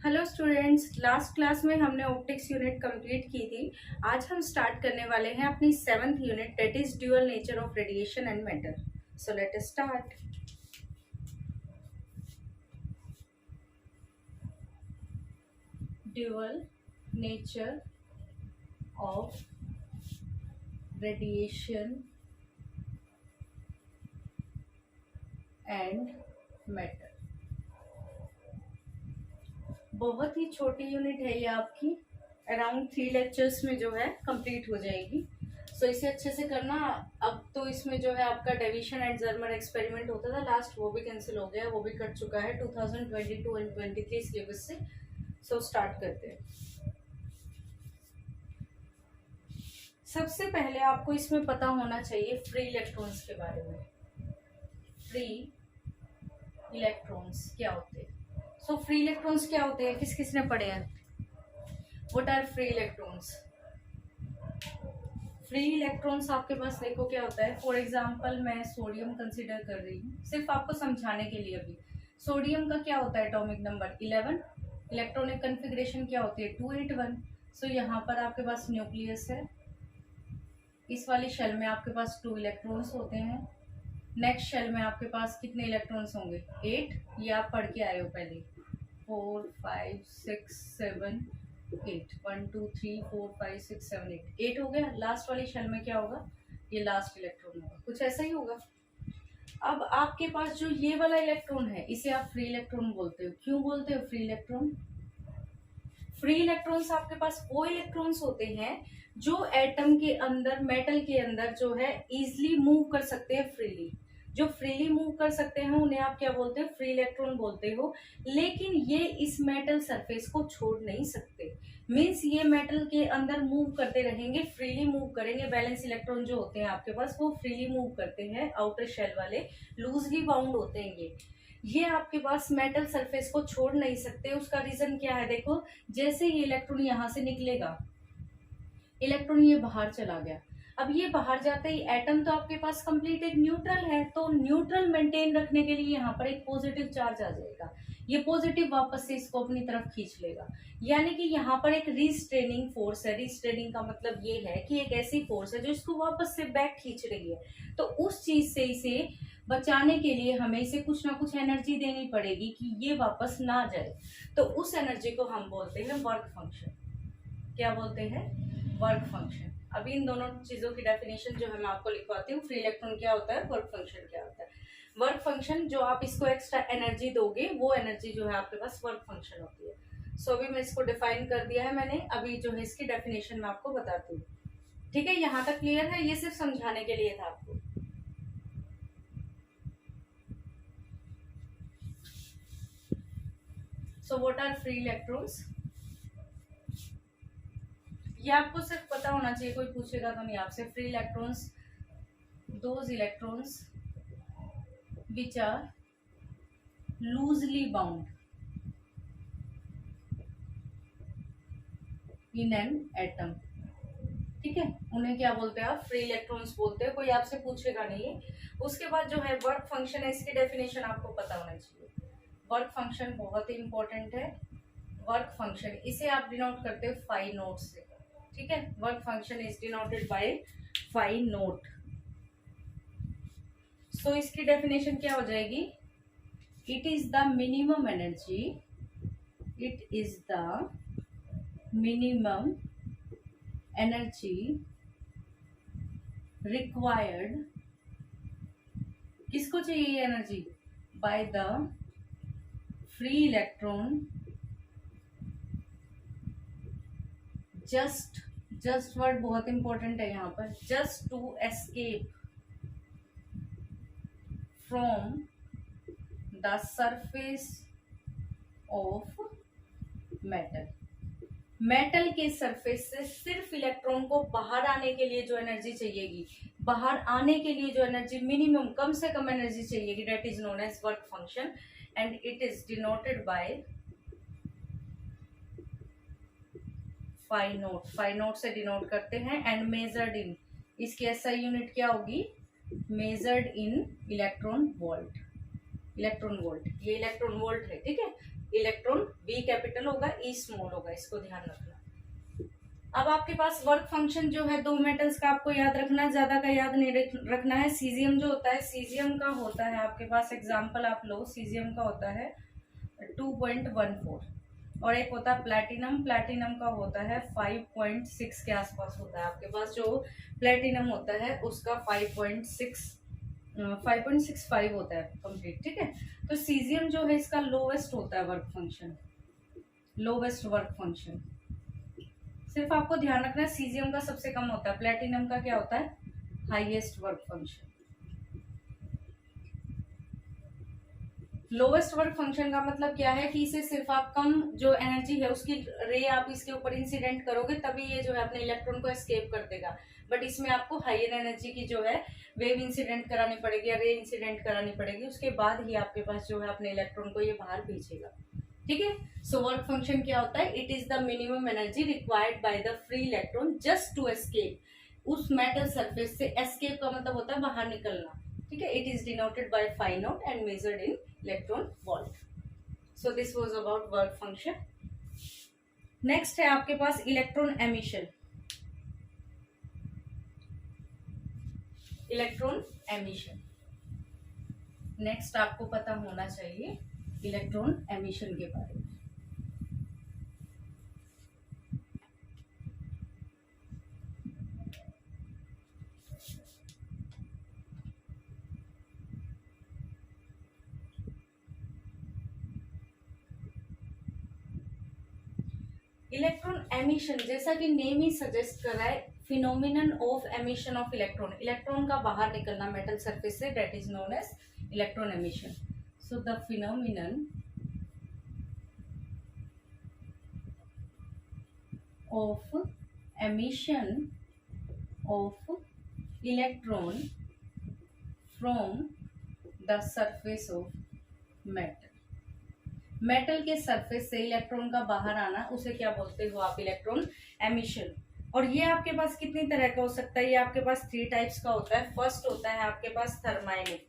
Hello students, last class में हमने optics unit complete की थी। आज हम स्टार्ट करने वाले हैं अपनी 7th unit, that is dual nature of radiation and matter. So let us start. Dual nature of radiation and matter. बहुत ही छोटी यूनिट है ये आपकी, अराउंड 3 लेक्चर्स में जो है कंप्लीट हो जाएगी। सो इसे अच्छे से करना। अब तो इसमें जो है आपका डेविएशन एंड जर्मर एक्सपेरिमेंट होता था लास्ट, वो भी कैंसिल हो गया, वो भी कट चुका है 2022 एंड 23 सिलेबस से। सो स्टार्ट करते हैं। सबसे पहले आपको इसमें पता होना चाहिए फ्री इलेक्ट्रॉन्स के बारे में। फ्री इलेक्ट्रॉन्स क्या होते हैं? सो फ्री इलेक्ट्रॉन्स क्या होते हैं, किस किस ने पढ़े हैं? What are free electrons? Free electrons आपके पास देखो क्या होता है। फॉर एग्जांपल मैं सोडियम कंसीडर कर रही हूँ, सिर्फ आपको समझाने के लिए। अभी सोडियम का क्या होता है? Atomic number 11। इलेक्ट्रॉनिक कन्फिग्रेशन क्या होती है? 281। सो यहाँ पर आपके पास न्यूक्लियस है। इस वाली शेल में आपके पास 2 इलेक्ट्रॉन्स होते हैं। नेक्स्ट शेल में आपके पास कितने इलेक्ट्रॉन्स होंगे? 8। ये आप पढ़ के आए हो पहले। 4 5 6 7 8। 1 2 3 4 5 6 7 8। 8 हो गया। लास्ट वाली शेल में क्या होगा? ये लास्ट इलेक्ट्रॉन होगा, कुछ ऐसा ही होगा। अब आपके पास जो ये वाला इलेक्ट्रॉन है, इसे आप फ्री इलेक्ट्रॉन बोलते हो। क्यों बोलते हो फ्री इलेक्ट्रॉन? फ्री इलेक्ट्रॉन्स आपके पास वो इलेक्ट्रॉन्स होते हैं जो एटम के अंदर, मेटल के अंदर जो है इजिली मूव कर सकते हैं फ्रीली। जो फ्रीली मूव कर सकते हैं उन्हें आप क्या बोलते हो? फ्री इलेक्ट्रॉन बोलते हो। लेकिन ये इस मेटल सरफेस को छोड़ नहीं सकते। मींस ये मेटल के अंदर मूव करते रहेंगे, फ्रीली मूव करेंगे। बैलेंस इलेक्ट्रॉन जो होते हैं आपके पास वो फ्रीली मूव करते हैं। आउटर शेल वाले लूजली बाउंड होते हैं। ये आपके पास मेटल सरफेस को छोड़ नहीं सकते। उसका रीजन क्या है? देखो, जैसे ये इलेक्ट्रॉन यहां से निकलेगा, इलेक्ट्रॉन ये बाहर चला गया। अब ये बाहर जाते ही एटम तो आपके पास कंप्लीट एक न्यूट्रल है, तो न्यूट्रल मेंटेन रखने के लिए यहाँ पर एक पॉजिटिव चार्ज आ जाएगा। ये पॉजिटिव वापस से इसको अपनी तरफ खींच लेगा। यानी कि यहाँ पर एक रीस्ट्रेनिंग फोर्स है। रीस्ट्रेनिंग का मतलब ये है कि एक ऐसी फोर्स है जो इसको वापस से बैक खींच रही है। तो उस चीज से इसे बचाने के लिए हमें इसे कुछ ना कुछ एनर्जी देनी पड़ेगी कि ये वापस ना जाए। तो उस एनर्जी को हम बोलते हैं वर्क फंक्शन। क्या बोलते हैं? Work function. अभी इन दोनों चीजों की डेफिनेशन जो है मैं आपको लिखवाती हूँ। फ्री इलेक्ट्रॉन क्या होता है, वर्क फंक्शन क्या होता है। वर्क फंक्शन, जो आप इसको एक्स्ट्रा एनर्जी दोगे, वो एनर्जी जो है आपके पास वर्क फंक्शन होती है। सो अभी मैं इसको डिफाइन कर दिया है मैंने। अभी जो है इसकी डेफिनेशन मैं आपको बताती हूँ। ठीक है, यहाँ तक क्लियर है? ये सिर्फ समझाने के लिए था आपको। So what are free electrons? ये आपको सिर्फ पता होना चाहिए, कोई पूछेगा तो नहीं आपसे। Free electrons, those electrons which are loosely bound in an atom. ठीक है, उन्हें क्या बोलते हैं आप? फ्री इलेक्ट्रॉन्स बोलते हैं। कोई आपसे पूछेगा नहीं है। उसके बाद जो है वर्क फंक्शन है, इसकी डेफिनेशन आपको पता होना चाहिए। वर्क फंक्शन बहुत ही इंपॉर्टेंट है। वर्क फंक्शन, इसे आप डिनोट करते हो फाई नोट से। ठीक है, work function is denoted by phi naught. So इसकी डेफिनेशन क्या हो जाएगी? It is the minimum energy, it is the minimum energy required, किसको चाहिए ये एनर्जी? By the free electron just word बहुत इंपॉर्टेंट है यहाँ पर। Just to escape from the surface of metal. Metal के सरफेस से सिर्फ इलेक्ट्रॉन को बाहर आने के लिए जो एनर्जी चाहिएगी, बाहर आने के लिए जो एनर्जी मिनिमम, कम से कम एनर्जी चाहिएगी, that is known as work function and it is denoted by phi naught. Phi naught से डिनोट करते हैं। एंड मेजर्ड इन, इसकी एसआई यूनिट क्या होगी? Measured in electron volt. Electron volt, ये इलेक्ट्रॉन वोल्ट है। ठीक है, इलेक्ट्रॉन बी कैपिटल होगा, ई स्मॉल होगा, इसको ध्यान रखना। अब आपके पास वर्क फंक्शन जो है दो मेटल्स का आपको याद रखना है, ज्यादा का याद नहीं रखना है। सीजियम जो होता है, सीजियम का होता है आपके पास, एग्जांपल आप लो, सीजियम का होता है 2.14 और एक होता है प्लैटिनम, प्लैटिनम का होता है 5.6 के आसपास होता है आपके पास। जो प्लैटिनम होता है उसका 5.65 होता है कंप्लीट, ठीक है। तो सीजियम जो है इसका लोवेस्ट होता है work function, lowest work function. सिर्फ आपको ध्यान रखना है सीजियम का सबसे कम होता है, प्लैटिनम का क्या होता है, highest work function. Lowest work function का मतलब क्या है कि इसे सिर्फ आप कम जो एनर्जी है उसकी रे आप इसके ऊपर इंसिडेंट करोगे तभी ये जो है अपने इलेक्ट्रॉन को एस्केप कर देगा। बट इसमें आपको हायर एनर्जी की जो है वेव इंसिडेंट करानी पड़ेगी या रे इंसिडेंट करानी पड़ेगी, उसके बाद ही आपके पास जो है अपने इलेक्ट्रॉन को ये बाहर भेजेगा, ठीक है। सो वर्क फंक्शन क्या होता है, it is the minimum energy required by the free electron just to escape. उस मेटल सरफेस से एस्केप का मतलब होता है बाहर निकलना, ठीक है। It is denoted by phi naught and measured in electron volt. So this was about work function. Next है आपके पास electron emission. Electron emission next आपको पता होना चाहिए इलेक्ट्रॉन एमिशन के बारे में। इलेक्ट्रॉन एमिशन जैसा कि नेम ही सजेस्ट कर रहा है, phenomenon of emission of electron, electron का बाहर निकलना मेटल सरफेस से, that is known as electron emission. So the phenomenon of emission of electron from the surface of metal, metal के सरफेस से इलेक्ट्रॉन का बाहर आना, उसे क्या बोलते हो आप, इलेक्ट्रॉन एमिशन। और ये आपके पास कितनी तरह का हो सकता है, ये आपके पास 3 टाइप्स का होता है। फर्स्ट होता है आपके पास thermionic,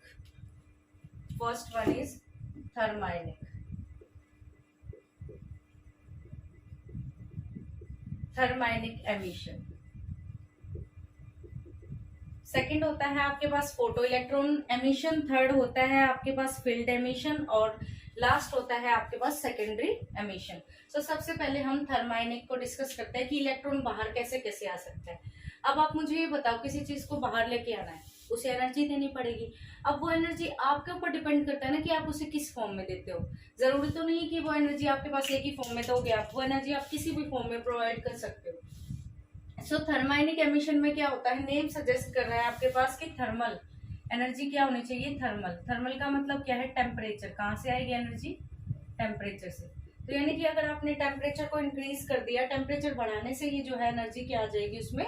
first one is thermionic, thermionic emission. Second होता है आपके पास फोटो इलेक्ट्रॉन एमिशन, थर्ड होता है आपके पास फील्ड एमिशन और लास्ट होता है आपके पास सेकेंडरी एमिशन। सो सबसे पहले हम थर्माइनिक को डिस्कस करते हैं कि इलेक्ट्रॉन बाहर कैसे कैसे आ सकता है। अब आप मुझे ये बताओ, किसी चीज को बाहर लेके आना है, उसे एनर्जी देनी पड़ेगी। अब वो एनर्जी आपके ऊपर डिपेंड करता है ना कि आप उसे किस फॉर्म में देते हो। जरूरी तो नहीं कि वो एनर्जी आपके पास एक ही फॉर्म में दोगे आप, वो एनर्जी आप किसी भी फॉर्म में प्रोवाइड कर सकते हो। सो थर्माइनिक एमिशन में क्या होता है, नेम सजेस्ट कर रहा है आपके पास कि थर्मल एनर्जी क्या होनी चाहिए, थर्मल। थर्मल का मतलब क्या है, टेम्परेचर। कहाँ से आएगी एनर्जी, टेम्परेचर से। तो यानी कि अगर आपने टेम्परेचर को इंक्रीज कर दिया, टेम्परेचर बढ़ाने से ये जो है एनर्जी क्या आ जाएगी, उसमें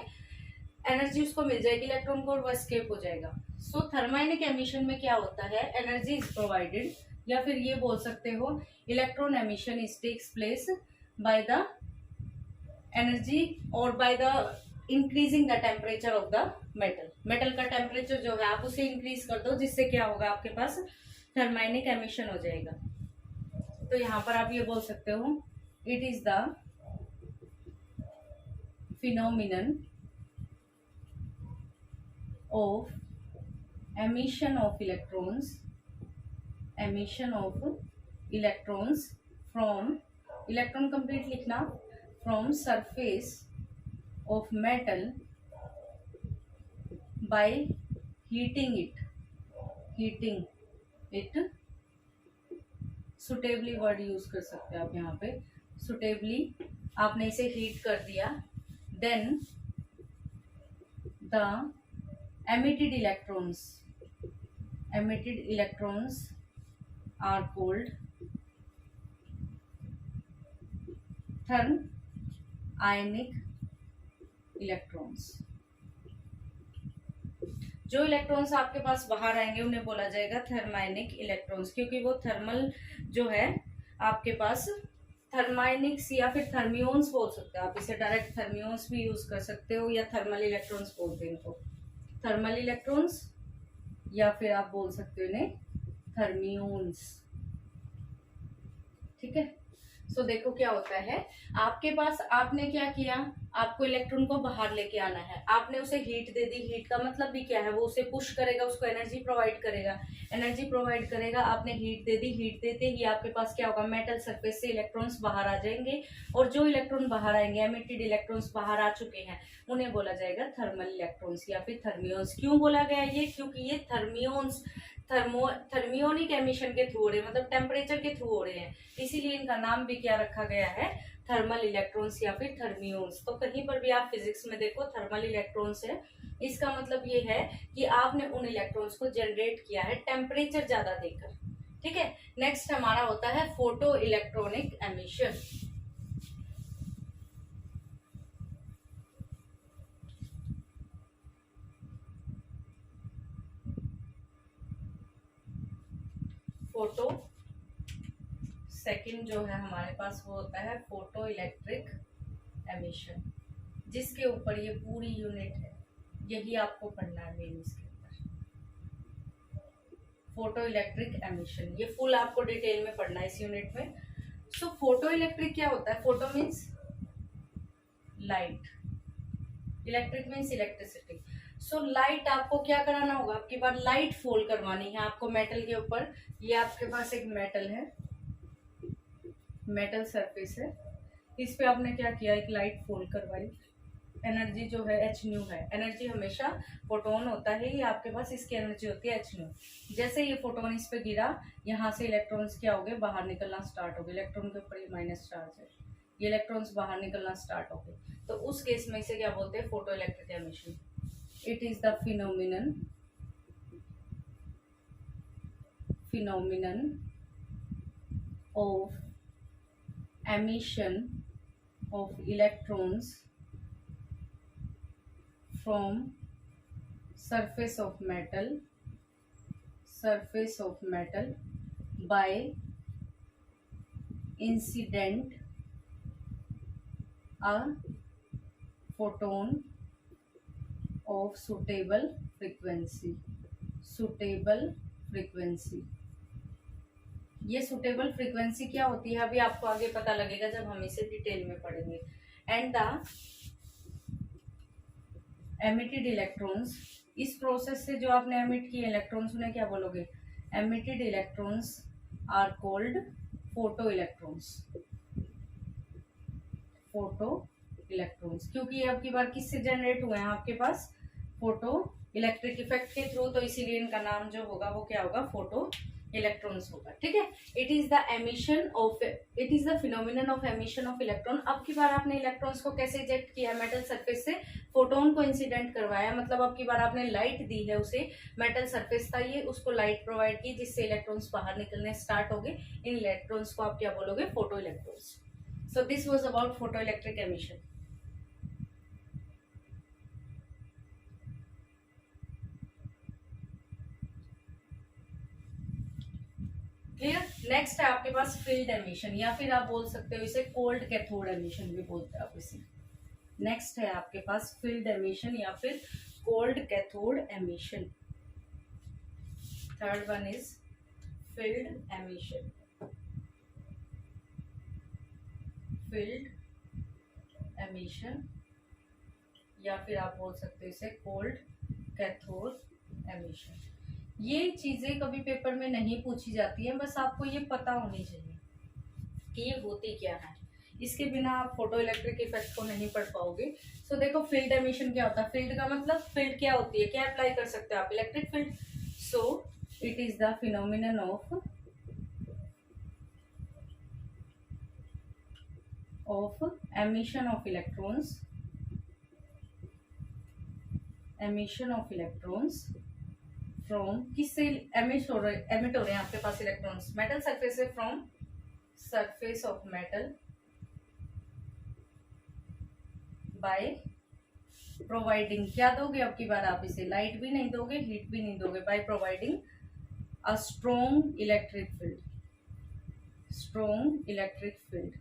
एनर्जी उसको मिल जाएगी इलेक्ट्रॉन को और वो एस्केप हो जाएगा। सो थर्माइनिक एमिशन में क्या होता है, एनर्जी इज प्रोवाइडेड, या फिर ये बोल सकते हो electron emission is takes place by the energy और by the increasing the temperature of the metal. Metal का टेम्परेचर जो है आप उसे इंक्रीज कर दो, जिससे क्या होगा आपके पास थर्माइनिक एमिशन हो जाएगा। तो यहां पर आप ये बोल सकते हो, it is the phenomenon of emission of electrons, emission of electrons from, electron complete लिखना, from surface of metal by heating it, heating it suitably word use कर सकते हैं आप यहाँ पे, suitably आपने इसे हीट कर दिया, then the emitted electrons are called thermionic electrons. जो इलेक्ट्रॉन्स आपके पास बाहर आएंगे उन्हें बोला जाएगा थर्माइनिक इलेक्ट्रॉन्स, क्योंकि वो थर्मल जो है आपके पास, थर्माइनिक्स या फिर थर्मियोन्स बोल सकते हो आप इसे, डायरेक्ट थर्मियोन्स भी यूज कर सकते हो या थर्मल इलेक्ट्रॉन्स बोलते हैं इनको, थर्मल इलेक्ट्रॉन्स या फिर आप बोल सकते हो इन्हें थर्मियोन्स। ठीक है। सो देखो क्या होता है, आपके पास आपने क्या किया, आपको इलेक्ट्रॉन को बाहर लेके आना है, आपने उसे हीट दे दी। हीट का मतलब भी क्या है, वो उसे पुश करेगा, उसको एनर्जी प्रोवाइड करेगा, एनर्जी प्रोवाइड करेगा। आपने हीट दे दी, हीट देते ही आपके पास क्या होगा, मेटल सरफेस से इलेक्ट्रॉन्स बाहर आ जाएंगे, और जो इलेक्ट्रॉन बाहर आएंगे, एमिटेड इलेक्ट्रॉन्स बाहर आ चुके हैं, उन्हें बोला जाएगा थर्मल इलेक्ट्रॉन्स या फिर थर्मियोन्स। क्यों बोला गया ये, क्योंकि ये थर्मियोन्स थर्मियोनिक एमिशन के थ्रू हो रहे हैं, मतलब टेम्परेचर के थ्रू हो रहे हैं, इसीलिए इनका नाम भी क्या रखा गया है, थर्मल इलेक्ट्रॉन्स या फिर थर्मियोन्स। तो कहीं पर भी आप फिजिक्स में देखो थर्मल इलेक्ट्रॉन्स है, इसका मतलब ये है कि आपने उन इलेक्ट्रॉन्स को जनरेट किया है टेम्परेचर ज्यादा देकर। ठीक है। नेक्स्ट हमारा होता है photo electronic emission. Photo second जो है हमारे पास वो होता है फोटो इलेक्ट्रिक एमिशन, जिसके ऊपर ये पूरी यूनिट है, यही आपको पढ़ना है मेन इसके ऊपर। फोटो इलेक्ट्रिक एमिशन ये फुल आपको डिटेल में पढ़ना है इस यूनिट में। सो फोटो इलेक्ट्रिक क्या होता है, photo means light, electric means electricity. So light आपको क्या कराना होगा, आपके पास लाइट फॉल करवानी है आपको मेटल के ऊपर। ये आपके पास एक मेटल है, मेटल सरफेस है, इस पे आपने क्या किया, एक लाइट फॉल करवाई। एनर्जी जो है एच न्यू है, एनर्जी हमेशा फोटोन होता है, ये आपके पास इसकी एनर्जी होती है एच न्यू। जैसे ये फोटोन इस पे गिरा, यहाँ से इलेक्ट्रॉन्स क्या हो गए, बाहर निकलना स्टार्ट हो गए। इलेक्ट्रॉन के ऊपर ये माइनस चार्ज है, ये इलेक्ट्रॉन्स बाहर निकलना स्टार्ट हो गए, तो उस केस में इसे क्या बोलते हैं, photo electric emission. It is the phenomenon of emission of electrons from surface of metal by incident a photon of suitable frequency। ये सुटेबल फ्रीक्वेंसी क्या होती है, अभी आपको आगे पता लगेगा जब हम इसे डिटेल में पढ़ेंगे। एंड द एमिटेड इलेक्ट्रॉन्स, इस प्रोसेस से जो आपने एमिट किए इलेक्ट्रॉन्स उन्हें क्या बोलोगे, emitted electrons are called photo electrons. क्योंकि ये अब की बार किससे जनरेट हुए हैं आपके पास, फोटो इलेक्ट्रिक इफेक्ट के थ्रू, तो इसीलिए इनका नाम जो होगा वो क्या होगा, फोटो इलेक्ट्रॉन्स होगा। ठीक है। It is the phenomenon of emission of electron. अब की बार आपने इलेक्ट्रॉन्स को कैसे इजेक्ट किया, मेटल सरफेस से फोटोन को इंसिडेंट करवाया, मतलब अब की बार आपने लाइट दी है उसे, मेटल सरफेस था ये, उसको लाइट प्रोवाइड की जिससे इलेक्ट्रॉन्स बाहर निकलने स्टार्ट हो गए। इन इलेक्ट्रॉन्स को आप क्या बोलोगे, photo electrons. So this was about photo electric emission. Clear. Next है आपके पास फील्ड एमिशन, या फिर आप बोल सकते हो इसे कोल्ड कैथोड एमिशन भी बोलते हैं आप इसे। नेक्स्ट है आपके पास फील्ड एमिशन या फिर cold cathode emission. Third one is field emission. या फिर आप बोल सकते हो इसे कोल्ड कैथोड एमिशन। ये चीजें कभी पेपर में नहीं पूछी जाती है, बस आपको ये पता होनी चाहिए कि ये होती क्या है, इसके बिना आप फोटो इलेक्ट्रिक इफेक्ट को नहीं पढ़ पाओगे। सो देखो फील्ड एमिशन क्या होता है, फील्ड का मतलब फील्ड क्या होती है, क्या अप्लाई कर सकते हो आप, electric field. So it is the phenomenon of emission of electrons from, किससे एमिट हो रहे हैं आपके पास इलेक्ट्रॉन्स, मेटल सरफेस से, from surface of metal by providing, क्या दोगे अब की बार आप इसे, लाइट भी नहीं दोगे, हीट भी नहीं दोगे, by providing a strong electric field,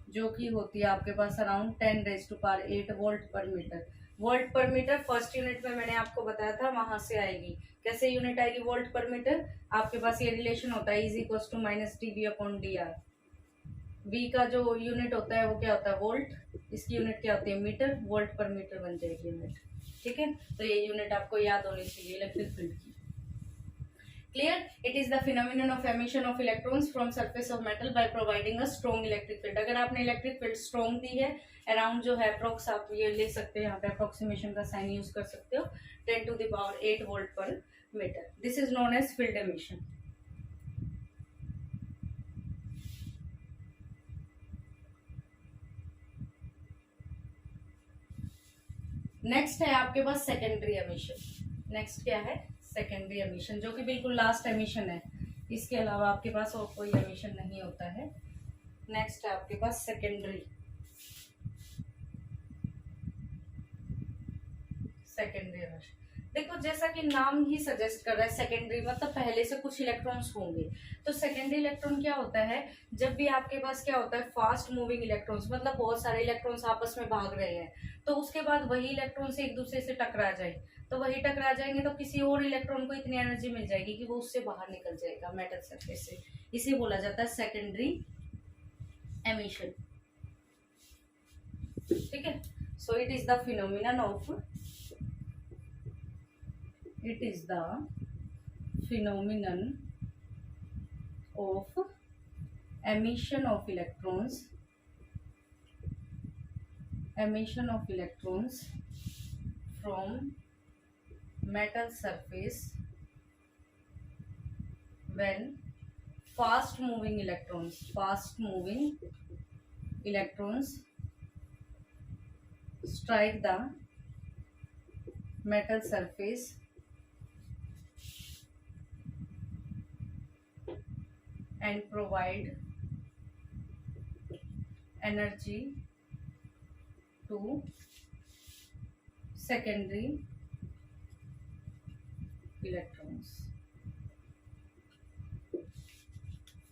जो कि होती है आपके पास अराउंड 10⁸ वोल्ट पर मीटर। वोल्ट पर मीटर फर्स्ट यूनिट में मैंने आपको बताया था, वहां से आएगी। कैसे यूनिट आएगी वोल्ट पर मीटर? आपके पास ये रिलेशन होता है, is equal to minus dV upon dr। V का जो यूनिट होता है वो क्या होता है? वोल्ट। इसकी यूनिट क्या होती है? मीटर। वोल्ट पर मीटर बन जाएगी यूनिट। ठीक है, तो ये यूनिट आपको याद होनी चाहिए इलेक्ट्रिक फील्ड की। Clear? It is the phenomenon of emission of electrons from surface of metal by providing a strong electric field. अगर आपने इलेक्ट्रिक फील्ड स्ट्रॉन्ग दी है अराउंड जो है अप्रोक्स, आप ये ले सकते हो, यहाँ पे अप्रोक्सीमेशन का साइन यूज कर सकते हो, 10⁸ वोल्ट पर metre. This is known as field emission. Next है आपके पास सेकेंडरी एमिशन। नेक्स्ट क्या है? सेकेंडरी एमिशन, जो कि बिल्कुल लास्ट एमिशन है। इसके अलावा आपके पास और कोई एमिशन नहीं होता है। नेक्स्ट है आपके पास सेकेंडरी एमिशन। देखो जैसा कि नाम ही सजेस्ट कर रहा है, सेकेंडरी मतलब पहले से कुछ इलेक्ट्रॉन्स होंगे। तो सेकेंडरी इलेक्ट्रॉन क्या होता है? जब भी आपके पास क्या होता है? फास्ट मूविंग इलेक्ट्रॉन्स, मतलब बहुत सारे इलेक्ट्रॉन्स आपस में भाग रहे हैं, तो उसके बाद वही इलेक्ट्रॉन से एक दूसरे से टकरा जाए, तो वही टकरा जाएंगे तो किसी और इलेक्ट्रॉन को इतनी एनर्जी मिल जाएगी कि वो उससे बाहर निकल जाएगा मेटल सरफेस से। इसे बोला जाता है सेकेंडरी एमिशन। ठीक है, so it is the phenomenon of emission of electrons from metal surface when fast moving electrons strike the metal surface and provide energy to secondary electrons।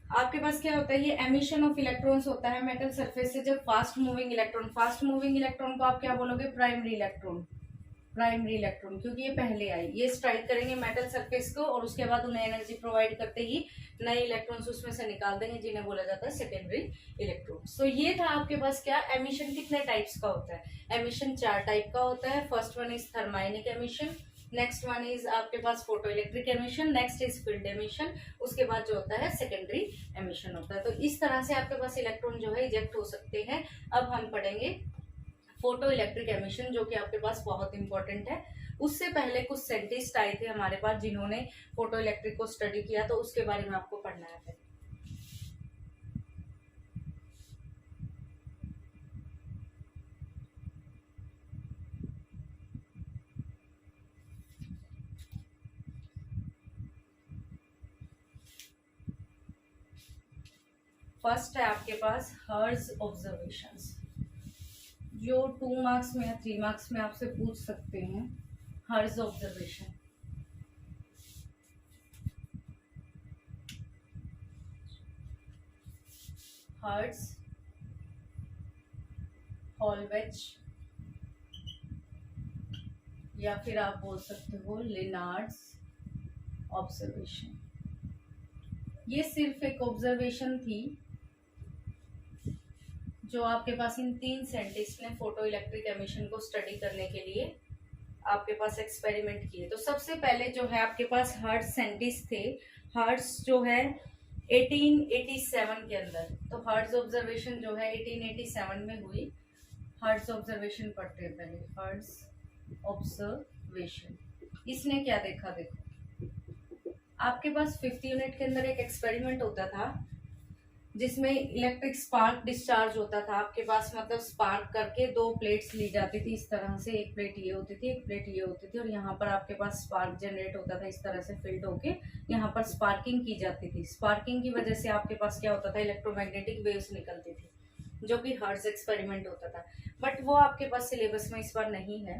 आपके पास क्या होता है? ये एमिशन ऑफ इलेक्ट्रॉन्स होता है metal surface से जब fast moving electron को आप क्या बोलोगे? प्राइमरी इलेक्ट्रॉन, क्योंकि ये पहले आई, ये स्ट्राइक करेंगे मेटल सरफेस को और उसके बाद उन्हें एनर्जी प्रोवाइड करते ही नए इलेक्ट्रॉन्स उसमें से निकाल देंगे, जिन्हें बोला जाता है सेकेंडरी इलेक्ट्रॉन। सो ये था आपके पास क्या? एमिशन कितने टाइप्स का होता है? एमिशन 4 टाइप का होता है। First one is thermionic emission, next one is आपके पास photo electric emission, next is field emission, उसके बाद जो होता है सेकेंडरी एमिशन होता है। तो इस तरह से आपके पास इलेक्ट्रॉन जो है इजेक्ट हो सकते हैं। अब हम पढ़ेंगे फोटो इलेक्ट्रिक एमिशन, जो कि आपके पास बहुत इंपॉर्टेंट है। उससे पहले कुछ साइंटिस्ट आए थे हमारे पास जिन्होंने फोटो इलेक्ट्रिक को स्टडी किया, तो उसके बारे में आपको पढ़ना है। फर्स्ट है आपके पास हर्ट्ज ऑब्जर्वेशंस, जो 2 मार्क्स में या 3 मार्क्स में आपसे पूछ सकते हैं। हर्ट्ज ऑब्जर्वेशन, हर्ट्ज, हॉलवेच, या फिर आप बोल सकते हो लेनार्ड्स ऑब्जर्वेशन। ये सिर्फ एक ऑब्जर्वेशन थी जो आपके पास इन 3 साइंटिस्ट ने फोटो इलेक्ट्रिक एमिशन को स्टडी करने के लिए आपके पास एक्सपेरिमेंट किए। तो सबसे पहले जो है आपके पास हर्ट्ज साइंटिस्ट थे। हर्ट्ज जो है 1887 के अंदर, तो हर्ट्ज ऑब्जर्वेशन जो है 1887 में हुई। हर्ट्ज ऑब्जर्वेशन पढ़ते हैं पहले। हर्ट्ज ऑब्जर्वेशन, इसने क्या देखा? देखो आपके पास 5th यूनिट के अंदर एक एक्सपेरिमेंट होता था जिसमें इलेक्ट्रिक स्पार्क डिस्चार्ज होता था आपके पास, मतलब स्पार्क करके 2 प्लेट्स ली जाती थी इस तरह से, एक प्लेट ये होती थी, एक प्लेट ये होती थी, और यहाँ पर आपके पास स्पार्क जनरेट होता था इस तरह से फिल्ड होके, यहाँ पर स्पार्किंग की जाती थी। स्पार्किंग की वजह से आपके पास क्या होता था? इलेक्ट्रोमैग्नेटिक वेव्स निकलती थी, जो कि हर्ट्ज एक्सपेरिमेंट होता था। बट वो आपके पास सिलेबस में इस बार नहीं है,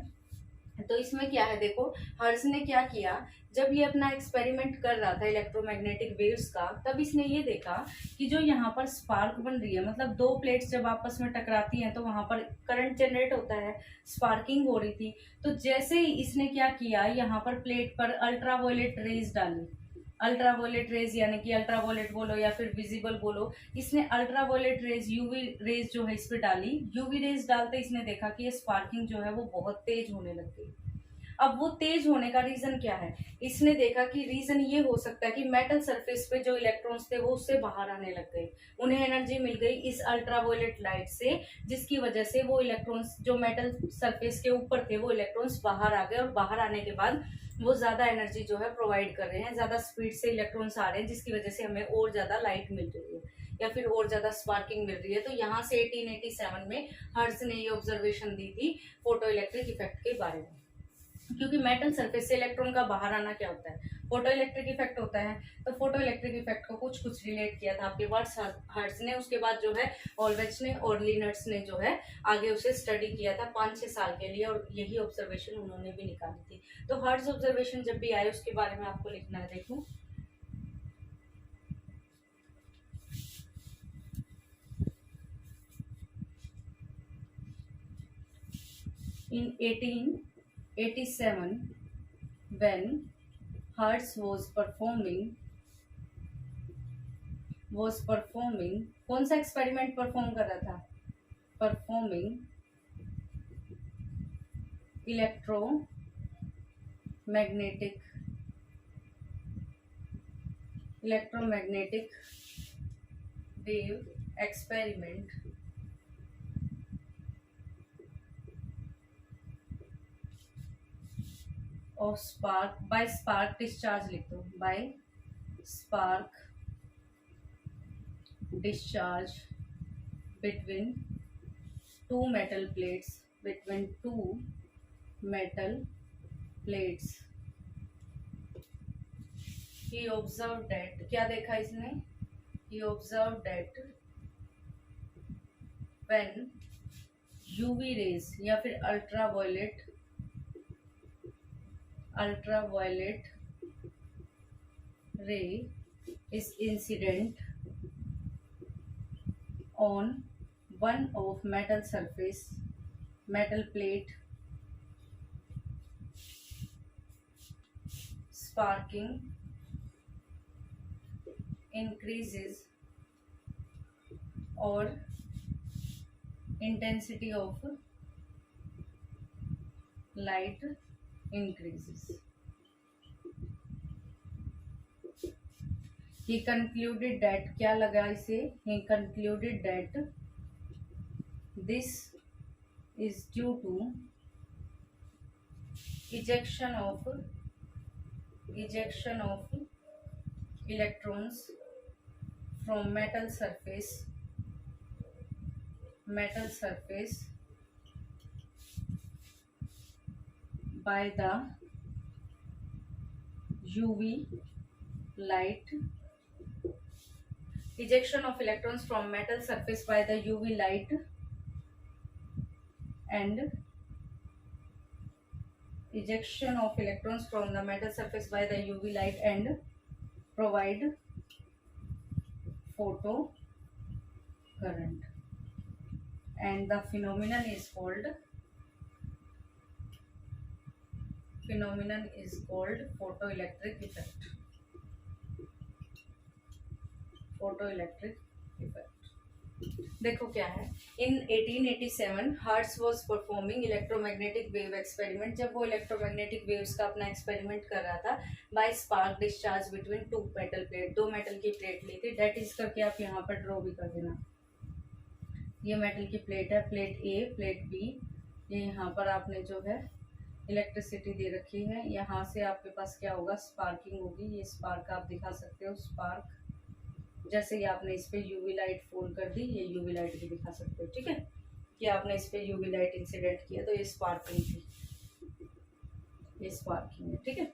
तो इसमें क्या है, देखो हर्स ने क्या किया, जब ये अपना एक्सपेरिमेंट कर रहा था इलेक्ट्रोमैग्नेटिक वेव्स का, तब इसने ये देखा कि जो यहाँ पर स्पार्क बन रही है, मतलब दो प्लेट्स जब आपस में टकराती हैं तो वहां पर करंट जनरेट होता है, स्पार्किंग हो रही थी। तो जैसे ही इसने क्या किया, यहाँ पर प्लेट पर अल्ट्रावायलेट रेज डाली, अल्ट्रावायलेट रेज यानी कि अल्ट्रावायलेट बोलो या फिर विजिबल बोलो, इसने अल्ट्रावायलेट रेज यूवी रेज जो है इस पे डाली। यूवी रेज डालते इसने देखा कि ये स्पार्किंग जो है वो बहुत तेज होने लग गई। अब वो तेज होने का रीजन क्या है, इसने देखा कि रीजन ये हो सकता है कि मेटल सरफेस पे जो इलेक्ट्रॉन्स थे वो उससे बाहर आने लग गए, उन्हें एनर्जी मिल गई इस अल्ट्रावायलेट लाइट से, जिसकी वजह से वो इलेक्ट्रॉन्स जो मेटल सरफेस के ऊपर थे वो इलेक्ट्रॉन्स बाहर आ गए, और बाहर आने के बाद वो ज्यादा एनर्जी जो है प्रोवाइड कर रहे हैं, ज्यादा स्पीड से इलेक्ट्रॉन्स आ रहे हैं, जिसकी वजह से हमें और ज्यादा लाइट मिल रही है या फिर और ज्यादा स्पार्किंग मिल रही है। तो यहाँ से 1887 में हर्ट्ज ने ये ऑब्जर्वेशन दी थी फोटो इलेक्ट्रिक इफेक्ट के बारे में। क्योंकि मेटल सरफेस से इलेक्ट्रॉन का बाहर आना क्या होता है, फोटो इलेक्ट्रिक इफेक्ट होता है। तो फोटो इलेक्ट्रिक इफेक्ट को कुछ कुछ रिलेट किया था आपके वर्ड्स हर्ट्ज ने, उसके बाद जो है ऑलवेज ने और लिनर्ट्स ने जो है आगे उसे स्टडी किया था 5-6 साल के लिए, और यही ऑब्जर्वेशन उन्होंने भी निकाली थी। तो हर्ट्ज ऑब्जर्वेशन जब भी आए उसके बारे में आपको लिखना है। देखो in 1887 when Hertz was performing कौन सा एक्सपेरिमेंट परफॉर्म कर रहा था, performing electromagnetic wave experiment of spark by spark discharge लिख दो, by spark discharge between two metal plates, he observed that, क्या देखा इसने, he observed that when UV rays या फिर ultraviolet ray is incident on one of metal plate, sparking increases or intensity of light increases. He concluded that, क्या लगा इसे, he concluded that this is due to ejection of electrons from metal surface by the UV light, ejection of electrons from metal surface by the UV light and ejection of electrons from the metal surface by the UV light and provide photo current, and the phenomenon is called photoelectric effect. देखो क्या है, इन 1887 hertz was performing electromagnetic wave experiment, जब वो electromagnetic waves का अपना experiment कर रहा था by spark discharge between two metal plate, दो मेटल की प्लेट ली थी, डेट इज करके आप यहाँ पर ड्रॉ भी कर देना। ये मेटल की प्लेट है, प्लेट ए, प्लेट बी, ये यहाँ पर आपने जो है इलेक्ट्रिसिटी दे रखी है, यहाँ से आपके पास क्या होगा, स्पार्किंग होगी, ये स्पार्क आप दिखा सकते हो, स्पार्क जैसे ही आपने इस पे यूवी लाइट फॉल कर दी, ये यूवी लाइट भी दिखा सकते हो, ठीक है, कि आपने इस पे यूवी लाइट इंसिडेंट किया तो ये स्पार्किंग थी, ये स्पार्किंग है, ठीक है।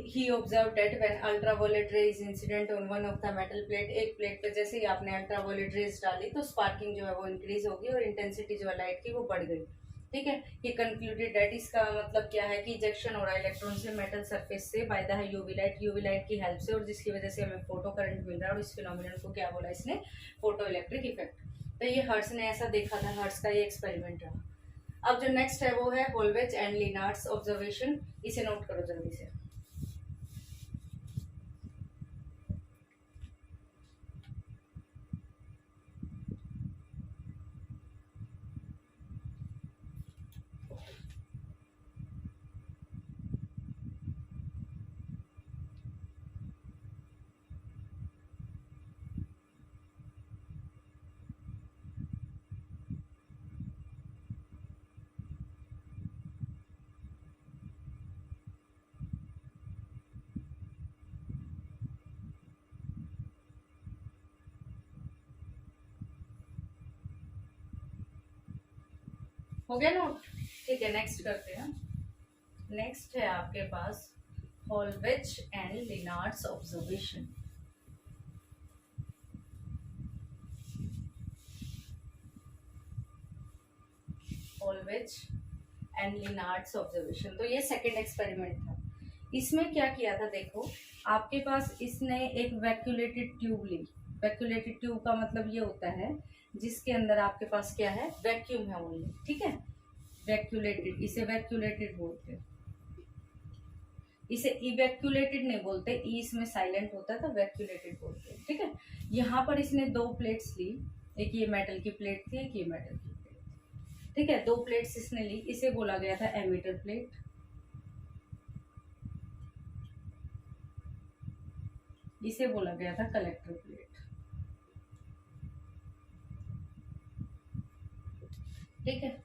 He observed that when ultraviolet ray is incident on one of the metal plate, एक प्लेट पे जैसे ही आपने अल्ट्रावायलेट रेज डाली तो स्पार्किंग जो है वो इंक्रीज होगी और इंटेंसिटी जो है लाइट की वो बढ़ गई। ठीक है। ये कंक्लूडेड दैट, इसका मतलब क्या है कि इजेक्शन हो रहा है इलेक्ट्रॉन से मेटल सरफेस से बाय द यूवी लाइट की हेल्प से, और जिसकी वजह से हमें फोटो करंट मिल रहा है, और इस फिनोमिनन को क्या बोला इसने, फोटो इलेक्ट्रिक इफेक्ट। तो ये हर्ट्ज ने ऐसा देखा था, हर्ट्ज का ये एक्सपेरिमेंट रहा। अब जो नेक्स्ट है वो है होलवेज एंड लिनार्ड्स ऑब्जर्वेशन, इसे नोट करो जल्दी से। हो गया नोट? ठीक है, नेक्स्ट करते हैं। नेक्स्ट है आपके पास होलवेज एंड लिनार्ड्स ऑब्जर्वेशन। होलवेज एंड लिनार्ड्स ऑब्जर्वेशन, तो ये सेकंड एक्सपेरिमेंट था। इसमें क्या किया था, देखो आपके पास इसने एक वैक्यूलेटेड ट्यूब ली। वैक्यूलेटेड ट्यूब का मतलब ये होता है जिसके अंदर आपके पास क्या है, वैक्यूम है ओनली, ठीक है। वैक्यूलेटेड, इसे वैक्यूलेटेड बोलते हैं, इसे इवैक्यूलेटेड नहीं बोलते, ई इसमें साइलेंट होता है तो वैक्यूलेटेड बोलते हैं, ठीक है। यहाँ पर इसने दो प्लेट्स ली, एक ये मेटल की प्लेट थी, एक ये मेटल की प्लेट थी, ठीक है। दो प्लेट्स इसने ली, इसे बोला गया था एमिटर प्लेट, इसे बोला गया था कलेक्टर प्लेट, ठीक है।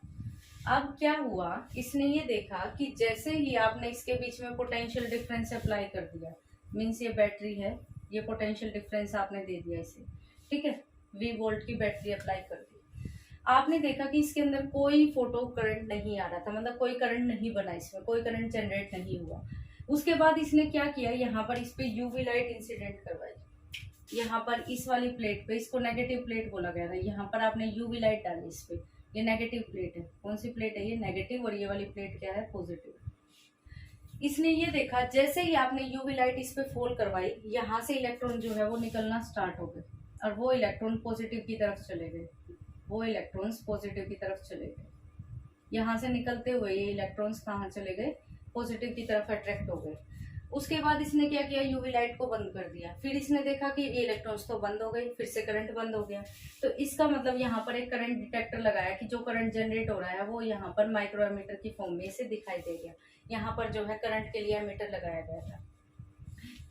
अब क्या हुआ, इसने ये देखा कि जैसे ही आपने इसके बीच में पोटेंशियल डिफरेंस अप्लाई कर दिया, मीन्स ये बैटरी है, ये पोटेंशियल डिफरेंस आपने दे दिया इसे, ठीक है, वी वोल्ट की बैटरी अप्लाई कर दी। आपने देखा कि इसके अंदर कोई फोटो करंट नहीं आ रहा था, मतलब कोई करंट नहीं बना, इसमें कोई करंट जनरेट नहीं हुआ। उसके बाद इसने क्या किया, यहाँ पर इस पे यूवी लाइट इंसिडेंट करवाई, यहाँ पर इस वाली प्लेट पे, इसको नेगेटिव प्लेट बोला गया था, यहाँ पर आपने यूवी लाइट डाली इस पे, ये नेगेटिव प्लेट है। कौन सी प्लेट है, ये नेगेटिव, और ये वाली प्लेट क्या है, पॉजिटिव। इसने ये देखा जैसे ही आपने यूवी लाइट इस पे फॉल करवाई, यहाँ से इलेक्ट्रॉन जो है वो निकलना स्टार्ट हो गए, और वो इलेक्ट्रॉन पॉजिटिव की तरफ चले गए, वो इलेक्ट्रॉन्स पॉजिटिव की तरफ चले गए। यहाँ से निकलते हुए ये इलेक्ट्रॉन्स कहाँ चले गए, पॉजिटिव की तरफ अट्रैक्ट हो गए। उसके बाद इसने क्या किया, यूवी लाइट को बंद कर दिया। फिर इसने देखा कि ये इलेक्ट्रॉन्स तो बंद हो गए, फिर से करंट बंद हो गया। तो इसका मतलब यहाँ पर एक करंट डिटेक्टर लगाया कि जो करंट जनरेट हो रहा है वो यहाँ पर माइक्रो एमीटर की फॉर्म में इसे दिखाई दे गया। यहाँ पर जो है करंट के लिए एमीटर लगाया गया था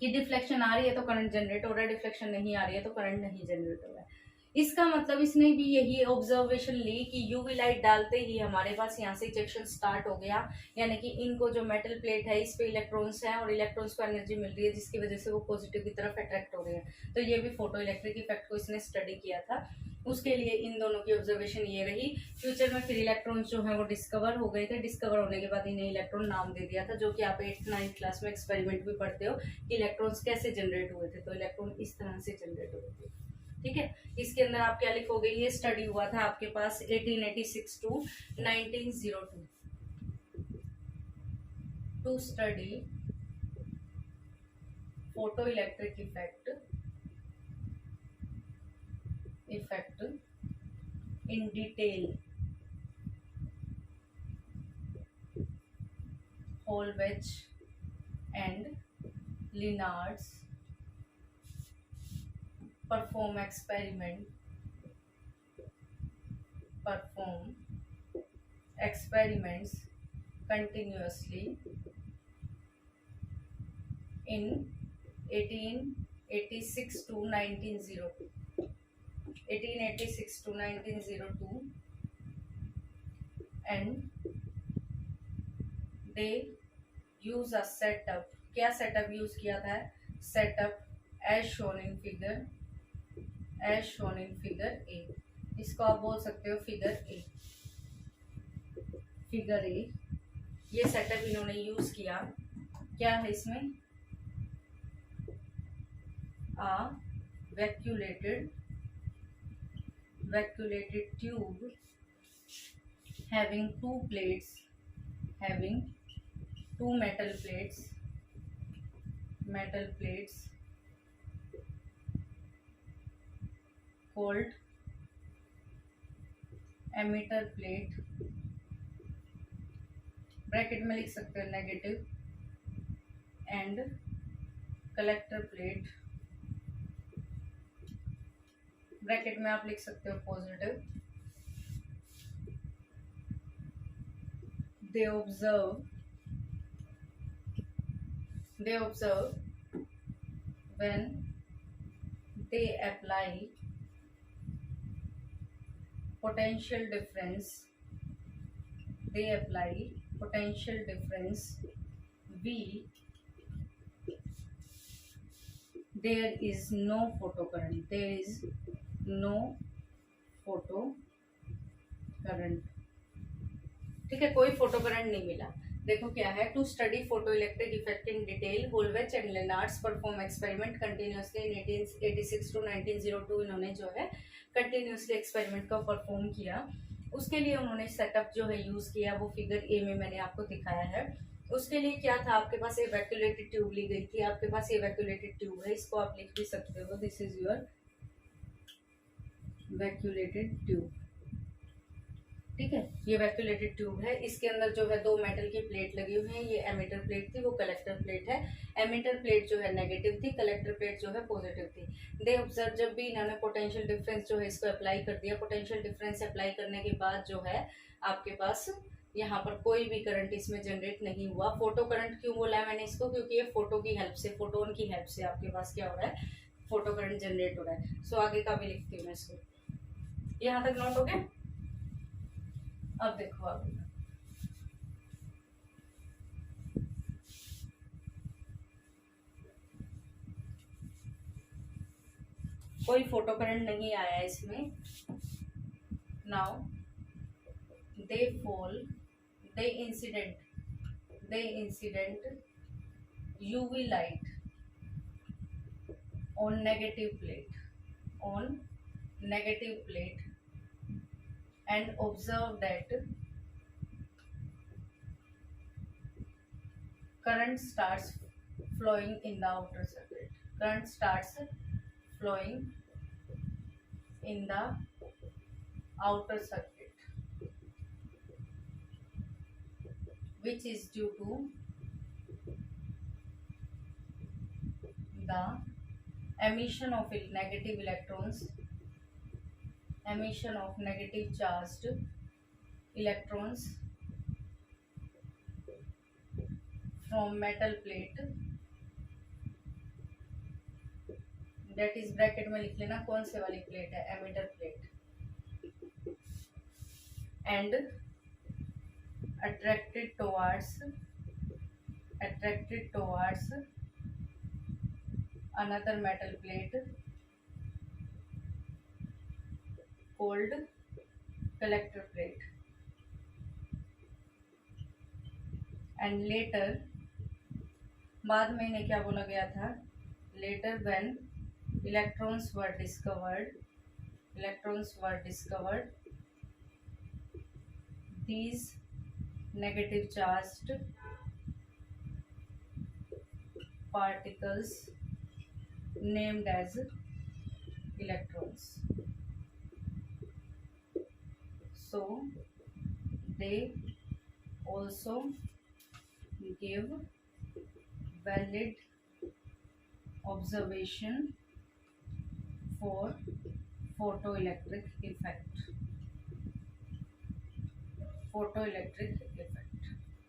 कि डिफ्लेक्शन आ रही है तो करंट जनरेट हो रहा है, डिफ्लेक्शन नहीं आ रही है तो करंट नहीं जनरेट हो रहा है। इसका मतलब इसने भी यही ऑब्जर्वेशन ली कि यूवी लाइट डालते ही हमारे पास यहाँ से इजेक्शन स्टार्ट हो गया, यानी कि इनको जो मेटल प्लेट है इस पे इलेक्ट्रॉन्स हैं और इलेक्ट्रॉन्स को एनर्जी मिल रही है, जिसकी वजह से वो पॉजिटिव की तरफ अट्रैक्ट हो रहे हैं। तो ये भी फोटो इलेक्ट्रिक इफेक्ट को इसने स्टडी किया था, उसके लिए इन दोनों की ऑब्जर्वेशन ये रही। फ्यूचर में फिर इलेक्ट्रॉन्स जो है वो डिस्कवर हो गए थे, डिस्कवर होने के बाद इन्हें इलेक्ट्रॉन नाम दे दिया था, जो कि आप 8th-9th क्लास में एक्सपेरिमेंट भी पढ़ते हो कि इलेक्ट्रॉन्स कैसे जनरेट हुए थे। तो इलेक्ट्रॉन इस तरह से जनरेट हुए थे, ठीक है। इसके अंदर आप क्या लिखोगे, ये स्टडी हुआ था आपके पास 1886 to 1902 to study photo electric effect in detail, Hollweg and Linnaeus perform experiments continuously in 1886 to 1902 1886 to 1902 and they use a setup। क्या सेटअप यूज किया था, setup as shown in figure A। इसको आप बोल सकते हो फिगर ए। ये setup इन्होंने यूज किया, क्या है इसमें, a vacuolated tube having two plates, having two metal plates called emitter plate, bracket में लिख सकते हैं negative, and collector plate, bracket में आप लिख सकते हो positive. They observe when they apply potential difference, V, there is no photocurrent, ठीक है, कोई फोटो करंट नहीं मिला. देखो क्या है, to study photo electric effect in detail, Hallwachs and Lenard's perform experiment continuously in 1886 to 1902. इन्होंने जो है कंटिन्यूसली एक्सपेरिमेंट को परफॉर्म किया. उसके लिए उन्होंने सेटअप जो है यूज किया, वो फिगर ए में मैंने आपको दिखाया है. उसके लिए क्या था, आपके पास इवैक्यूलेटेड ट्यूब ली गई थी. आपके पास इवैक्यूलेटेड ट्यूब है, इसको आप लिख भी सकते हो, this is your vacuolated tube. ठीक है, ये वैक्यूलेटेड ट्यूब है. इसके अंदर जो है दो मेटल की प्लेट लगी हुई है. ये एमिटर प्लेट थी, वो कलेक्टर प्लेट है. एमिटर प्लेट जो है नेगेटिव थी, कलेक्टर प्लेट जो है पॉजिटिव थी. दे ऑब्जर्व, जब भी इन्होंने पोटेंशियल डिफरेंस जो है इसको अप्लाई कर दिया, पोटेंशियल डिफरेंस अप्लाई करने के बाद जो है आपके पास यहाँ पर कोई भी करंट इसमें जनरेट नहीं हुआ. फोटो करंट क्यों बोला है मैंने इसको, क्योंकि ये फोटो की हेल्प से, फोटोन की हेल्प से आपके पास क्या हो रहा है, फोटो करंट जनरेट हो रहा है. सो आगे का भी लिखती हूँ मैं इसको. यहाँ तक नोट हो गया. अब देखो आगे, कोई फोटो करंट नहीं आया इसमें. Now they incident UV light on negative plate and observe that current starts flowing in the outer circuit. Current starts flowing in the outer circuit, which is due to the emission of negative electrons, emission of negative charged electrons from metal plate, that is bracket में लिख लेना कौन से वाली plate है, emitter plate, and attracted towards another metal plate called collector plate, and later, बाद में इन्हें क्या बोला गया था, later when electrons were discovered, these negative charged particles named as electrons, so they also give valid observation for photoelectric effect.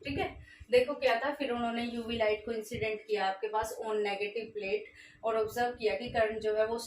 ठीक है, देखो क्या था, फिर उन्होंने यूवी लाइट को इंसिडेंट किया आपके पास ऑन नेगेटिव प्लेट और ऑब्जर्व किया कि करंट जो है वो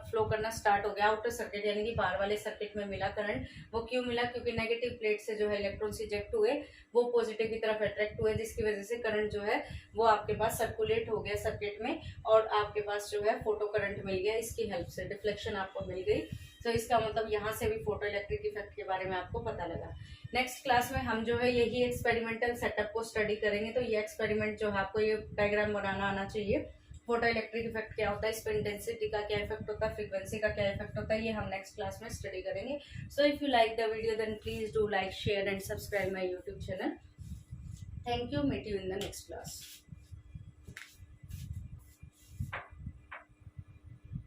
फ्लो करना स्टार्ट हो गया आउटर सर्किट, यानी कि बाहर वाले सर्किट में मिला करंट. वो क्यों मिला, क्योंकि नेगेटिव प्लेट से जो है इलेक्ट्रॉन्स इजेक्ट हुए, वो पॉजिटिव की तरफ अट्रैक्ट हुए, जिसकी वजह से करंट जो है वो आपके पास सर्कुलेट हो गया सर्किट में और आपके पास जो है फोटो करंट मिल गया. इसकी हेल्प से डिफ्लेक्शन आपको मिल गई. तो इसका मतलब यहाँ से भी फोटो इलेक्ट्रिक इफेक्ट के बारे में आपको पता लगा. नेक्स्ट क्लास में हम जो है यही एक्सपेरिमेंटल सेटअप को स्टडी करेंगे. तो ये एक्सपेरिमेंट जो है आपको ये डायग्राम बनाना आना चाहिए. फोटो इलेक्ट्रिक इफेक्ट क्या होता है, इस पर इंटेंसिटी का क्या इफेक्ट होता है, फ्रीक्वेंसी का क्या इफेक्ट होता है, ये हम नेक्स्ट क्लास में स्टडी करेंगे. So if you like the video then please do like, share and subscribe my YouTube channel. Thank you. Meet you in the next class.